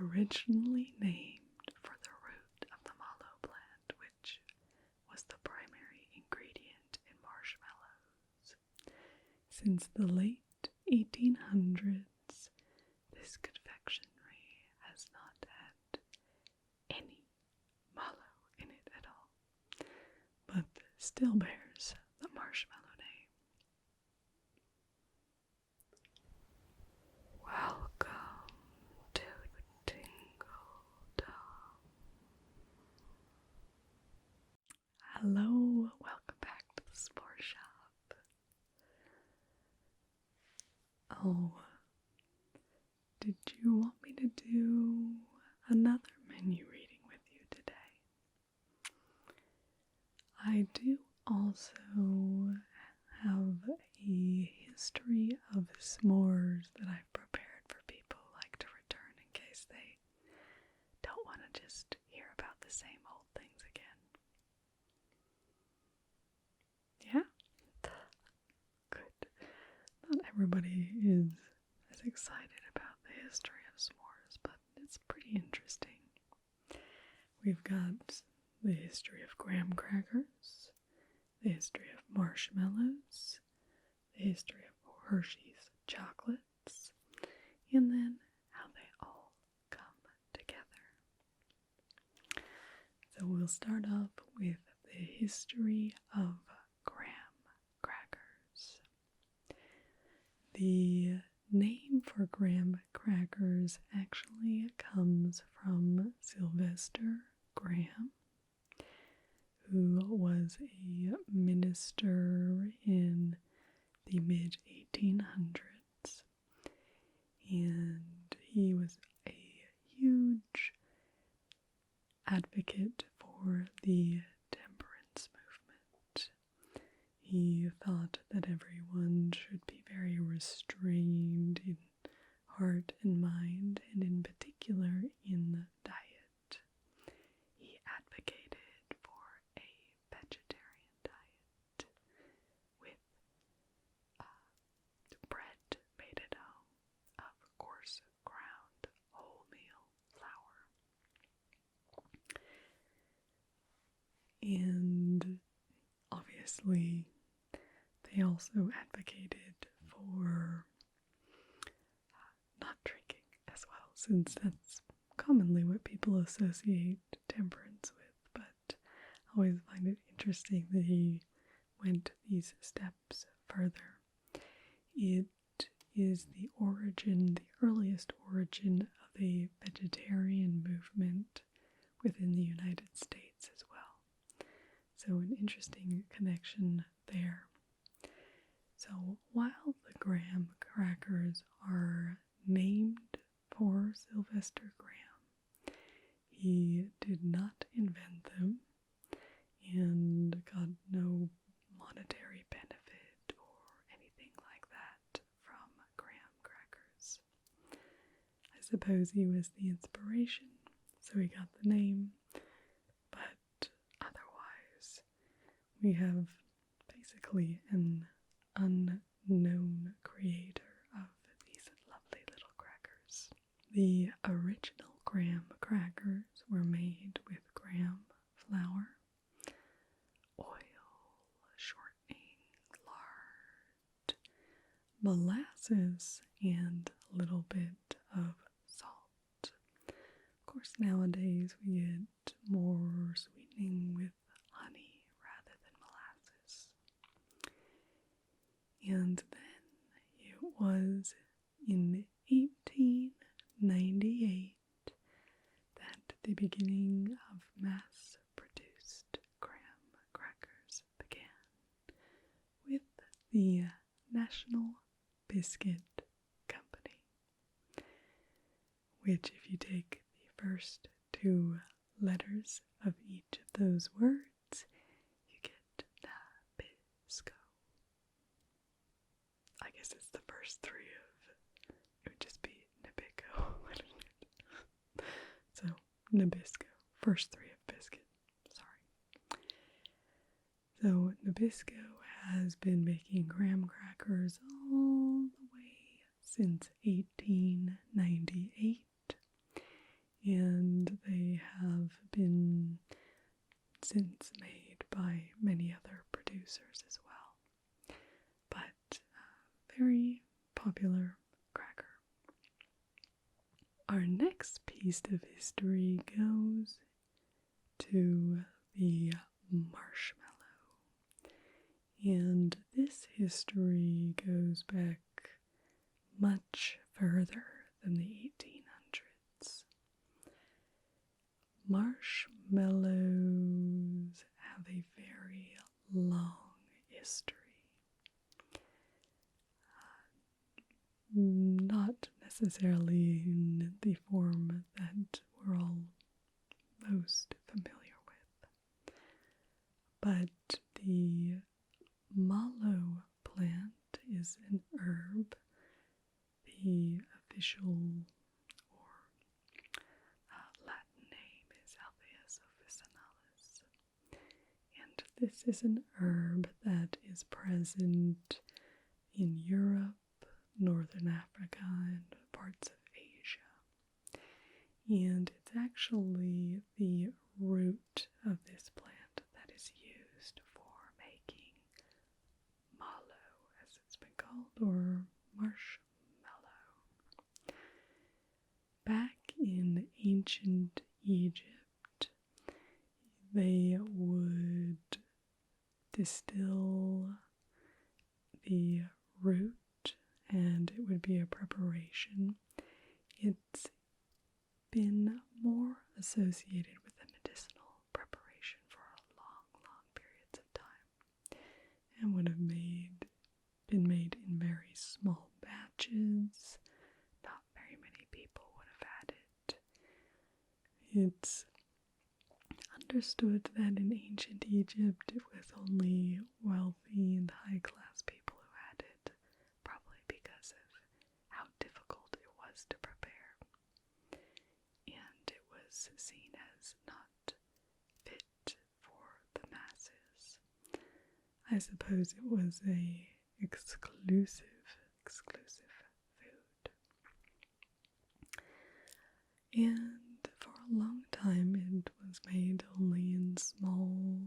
originally named for the root of the mallow plant, which was the primary ingredient in marshmallows. Since the late 1800s, this confectionery has not had any mallow in it at all, but still bears the marshmallow name. Welcome to Tingledom. Hello, welcome back to the s'more shop. Oh, did you want me to do another menu reading with you today? I do also have a history of s'mores that I've prepared for people who like to return in case they don't want to just hear about the same old things again. Yeah? Good. Not everybody is as excited about the history of s'mores, but it's pretty interesting. We've got the history of graham crackers, the history of marshmallows, the history of Hershey's chocolates, and then how they all come together. So we'll start off with the history of graham crackers. The name for graham crackers actually comes from Sylvester Graham, who was a minister in the mid-1800s, and he was a huge advocate for the temperance movement. He thought that everyone should be very restrained in heart and mind, and in particular in the diet. He advocated for a vegetarian diet with bread made at home of coarse ground wholemeal flour. And obviously, they also advocated for not drinking as well, since that's commonly what people associate temperance with. But I always find it interesting that he went these steps further. It is the earliest origin of a vegetarian movement within the United States as well. So an interesting connection there. So while the graham crackers are named for Sylvester Graham, he did not invent them and got no monetary benefit or anything like that from graham crackers. I suppose he was the inspiration, so he got the name, but otherwise we have basically an unknown creator of these lovely little crackers. The original graham crackers were made with graham flour, oil, shortening, lard, molasses, and a little bit of salt. Of course, nowadays we get more sweetening with honey rather than molasses. And then it was in 1898 that the beginning of mass-produced graham crackers began with the National Biscuit Company, which, if you take the first two letters of each of those words, you get Nabisco. I guess it's the first three of, it would just be Nabico, wouldn't it? So, Nabisco, first three of biscuit, sorry. So, Nabisco has been making graham crackers all the way since 1898, and they have been since made by many other producers as well. But very popular cracker. Our next piece of history goes to the marshmallow. And this history goes back much further than the 1800s. Marshmallows have a very long history. Not necessarily in the form that we're all most familiar with, but the mallow plant is an herb. The official or Latin name is Alpheus officinalis, and this is an herb that is present in Europe, Northern Africa, and parts of Asia. And it's actually the root of this plant that is used for making mallow, as it's been called, or marshmallow. Back in ancient Egypt, they would distill the root, and it would be a preparation. It's been more associated with the medicinal preparation for long periods of time, and would have been made in very small batches. Not very many people would have had it. It's understood that in ancient Egypt it was only wealthy and high-class people who had it, probably because of how difficult it was to prepare. And it was seen as not fit for the masses. I suppose it was a exclusive food. And for a long time it was made only in small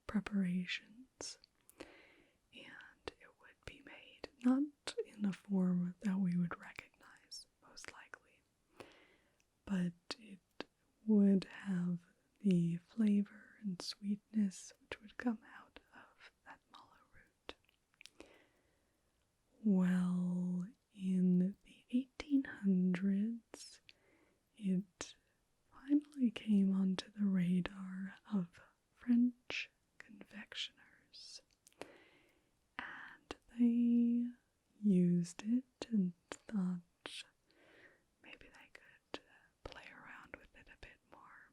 preparations, and it would be made not in a form that we would recognize, most likely, but it would have the flavor and sweetness which would come out of that mallow root. Well, in the 1800s, it finally came onto the radar of French confectioners, and they used it and thought maybe they could play around with it a bit more,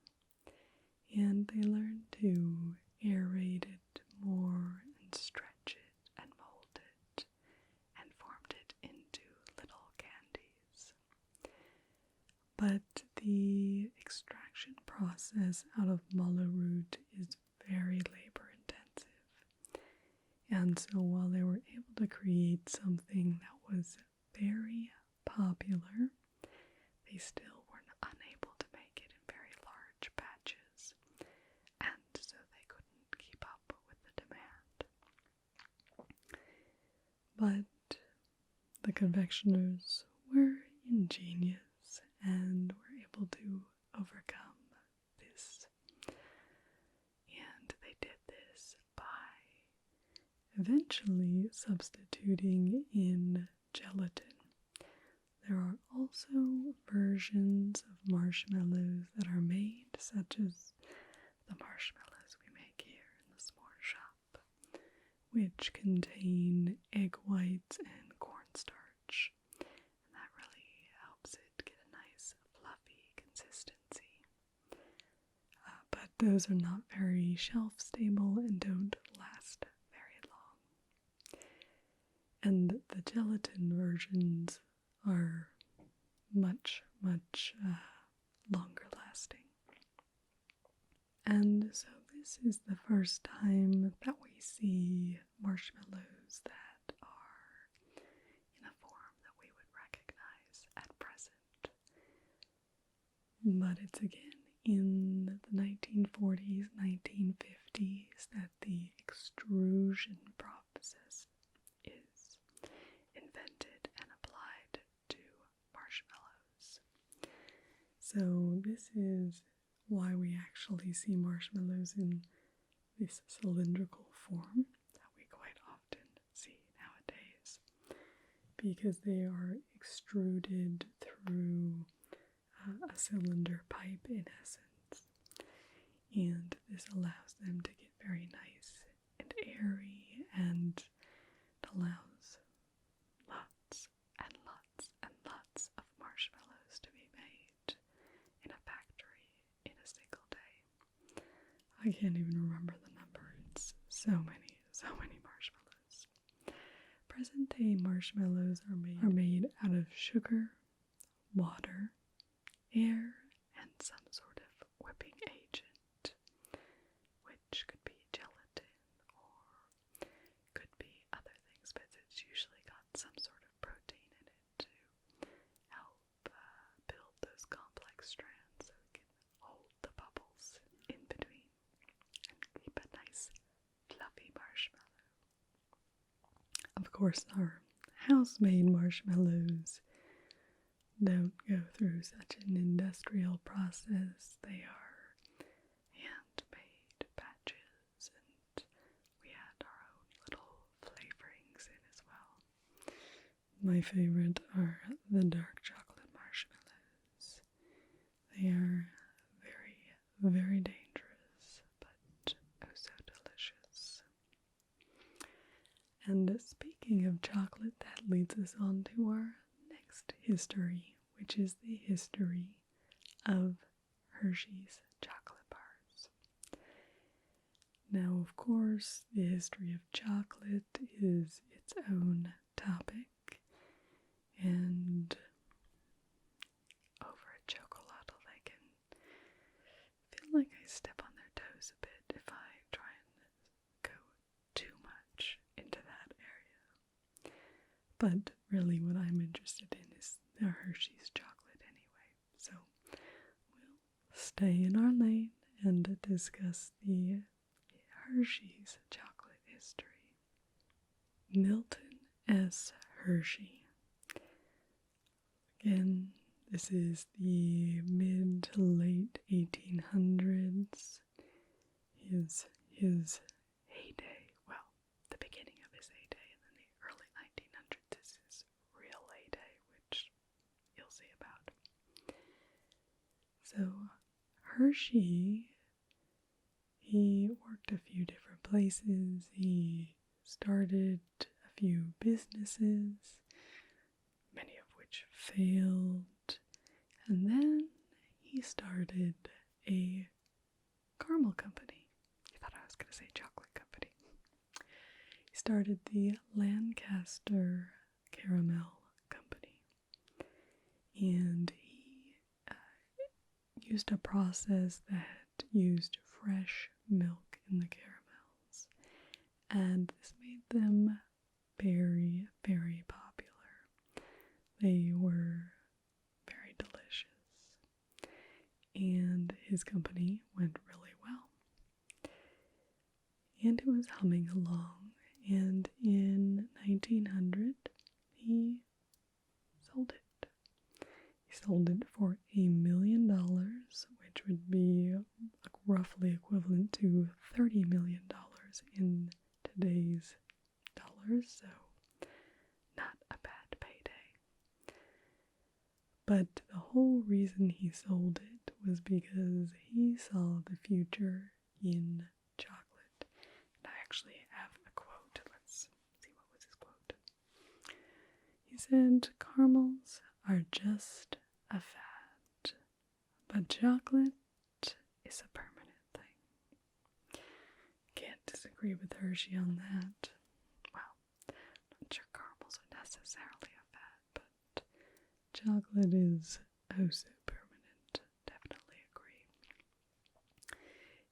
and they learned to aerate it more and stretch it and mold it and formed it into little candies. But the extraction process out of mallow root is very labor intensive, and so while they were able to create something that was very popular, they still were unable to make it in very large batches, and so they couldn't keep up with the demand. But the confectioners were ingenious and were able to overcome this. And they did this by eventually substituting in gelatin. There are also versions of marshmallows that are made, such as the marshmallows we make here in the s'more shop, which contain egg whites and cornstarch. And that really helps it get a nice fluffy consistency. But those are not very shelf stable and don't last very long. And the gelatin versions are much longer lasting. And so this is the first time that we see marshmallows that are in a form that we would recognize at present. But it's again in the 1940s, 1950s that the extrusion process is invented and applied to marshmallows. So this is why we actually see marshmallows in this cylindrical form that we quite often see nowadays, because they are extruded through a cylinder pipe in essence, and this allows them to get very nice and airy, and it allows lots and lots and lots of marshmallows to be made in a factory in a single day. I can't even remember the number. It's so many marshmallows. Present day marshmallows are made out of sugar, water, air, and some sort of whipping agent, which could be gelatin or could be other things, but it's usually got some sort of protein in it to help build those complex strands so it can hold the bubbles in between and keep a nice fluffy marshmallow. Of course, our house-made marshmallows don't go through such an industrial process. They are handmade batches, and we add our own little flavorings in as well. My favorite are the dark chocolate marshmallows. They are very, very dangerous, but oh so delicious. And speaking of chocolate, that leads us on to our next history, which is the history of Hershey's chocolate bars. Now, of course, the history of chocolate is its own topic, and over at Chocolatl they can feel like I step on their toes a bit if I try and go too much into that area. But really what I'm interested in is the Hershey's chocolate anyway. So we'll stay in our lane and discuss the Hershey's chocolate history. Milton S. Hershey. Again, this is the mid to late 1800s. His heyday, well, the beginning of his heyday, and then the early 1900s is his real heyday, which you'll see about. So, Hershey, he worked a few different places. He started a few businesses, many of which failed, and then he started a caramel company. You thought I was going to say chocolate company. He started the Lancaster Caramel Company, and he used a process that used fresh milk in the caramels, and this made them very, very popular. They were very delicious, and his company went really well. And it was humming along, and in 1900, he sold it. He sold it for $1 million, which would be roughly equivalent to $30 million in today's dollars, so not a bad payday. But the whole reason he sold it was because he saw the future in chocolate. And I actually have a quote. Let's see, what was his quote? He said, "Caramels are just a fad, but chocolate is a permanent thing." Can't disagree with Hershey on that. Well, not sure caramels are necessarily a fad, but chocolate is oh so permanent. Definitely agree.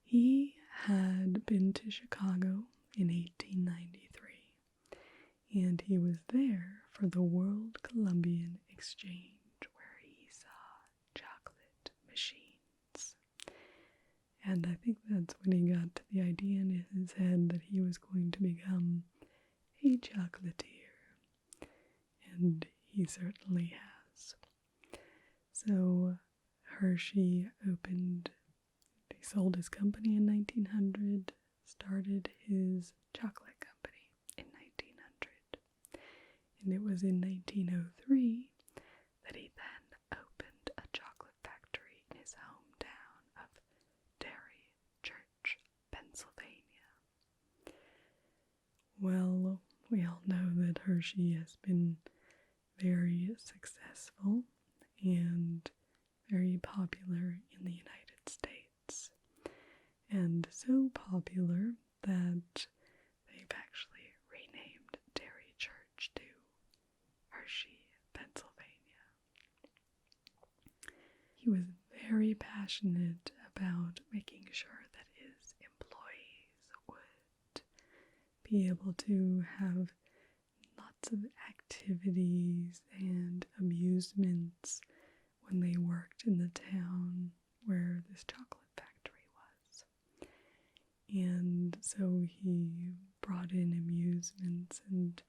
He had been to Chicago in 1893, and he was there for the World Columbian Exchange, where he saw chocolate machines And I think that's when he got to the idea in his head that he was going to become a chocolatier. And he certainly has. So Hershey he sold his company in 1900, started his chocolate company in 1900. And it was in 1903 that he then opened a chocolate factory in his hometown of Dairy Church, Pennsylvania. Well, we all know that Hershey has been very successful and very popular in the United States. And so popular that they've actually renamed Dairy Church to Hershey, Pennsylvania. He was very passionate about making sure that his employees would be able to have lots of activities and amusements when they worked in the town where this chocolate factory was. And so he brought in amusements, and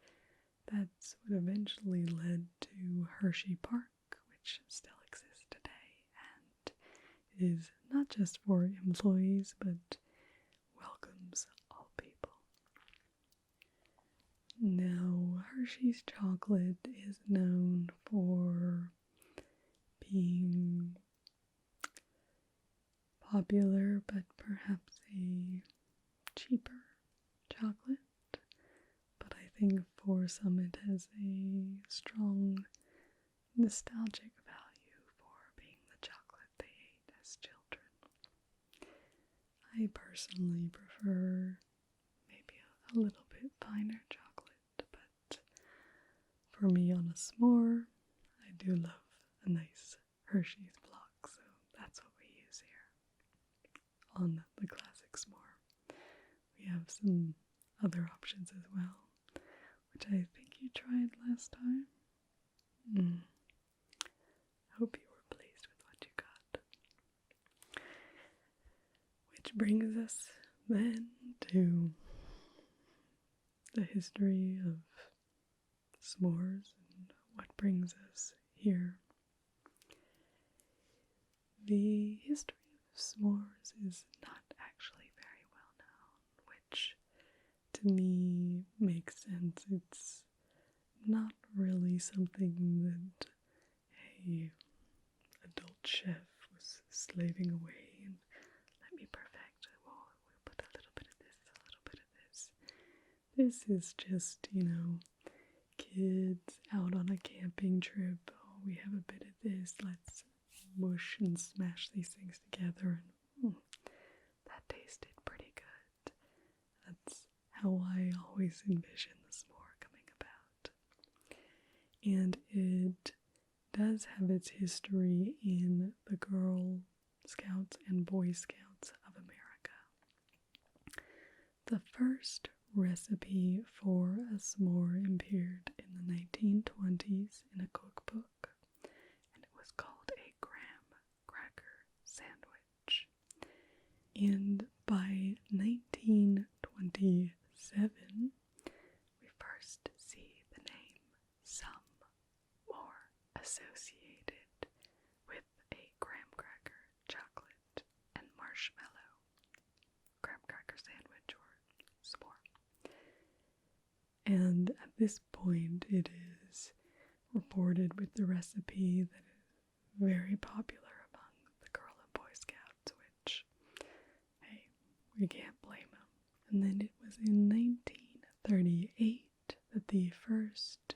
that's what eventually led to Hershey Park, which still exists today, and it is not just for employees, but welcomes all people. Now, Hershey's chocolate is known for being popular, but perhaps a cheaper chocolate. But I think for some it has a strong nostalgic value for being the chocolate they ate as children. I personally prefer maybe a little bit finer chocolate, but for me on a s'more, I do love a nice Hershey's block, so that's what we use here on the classic s'more. We have some other options as well, which I think you tried last time. I hope you were pleased with what you got. Which brings us then to the history of s'mores and what brings us here. The history of s'mores is not actually very well known, which to me makes sense. It's not really something that a adult chef was slaving away and let me perfect. We'll put a little bit of this, a little bit of this. This is just, kids out on a camping trip. Oh, we have a bit of this. Let's mush and smash these things together, and that tasted pretty good. That's how I always envision the s'more coming about. And it does have its history in the Girl Scouts and Boy Scouts of America. The first recipe for a s'more appeared in the 1920s in a cookbook, and it was called a graham cracker sandwich. And by 1927, we first see the name some more associated with a graham cracker, chocolate, and marshmallow graham cracker sandwich or s'more. And at this point, it is reported with the recipe that is very popular among the Girl and Boy Scouts, which, hey, we can't blame them. And then it was in 1938 that the first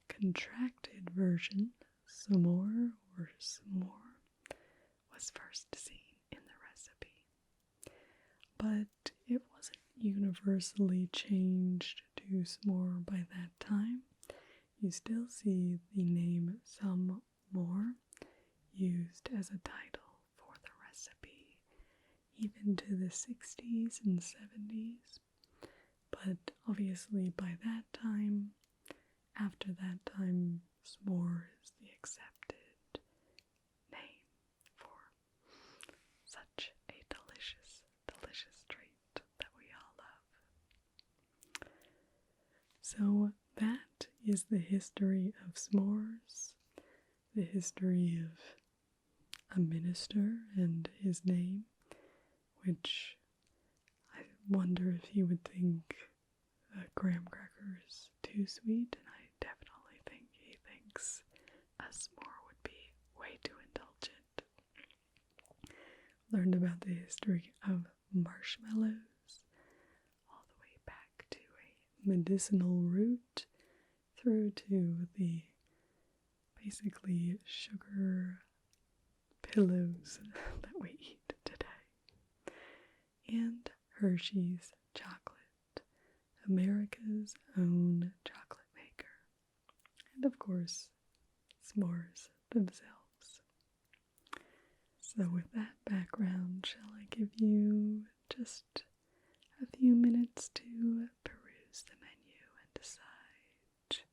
contracted version, s'more or s'more, was first seen in the recipe. But it wasn't universally changed to s'more by that time. You still see the name some more used as a title for the recipe, even to the 60s and 70s. But obviously by that time, after that time, s'more is the accepted name for such a delicious is the history of s'mores, the history of a minister and his name, which I wonder if he would think graham crackers too sweet, and I definitely think he thinks a s'more would be way too indulgent. Learned about the history of marshmallows, all the way back to a medicinal root, through to the basically sugar pillows that we eat today. And Hershey's chocolate, America's own chocolate maker. And of course, s'mores themselves. So with that background, shall I give you just a few minutes to peruse the menu and decide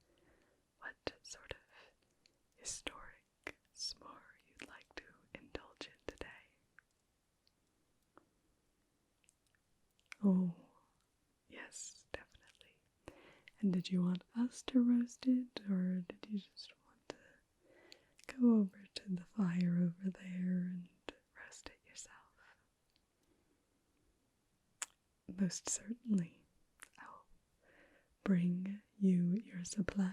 what sort of historic s'more you'd like to indulge in today? Oh, yes, definitely. And did you want us to roast it, or did you just want to go over to the fire over there and roast it yourself? Most certainly. I'll bring you your supplies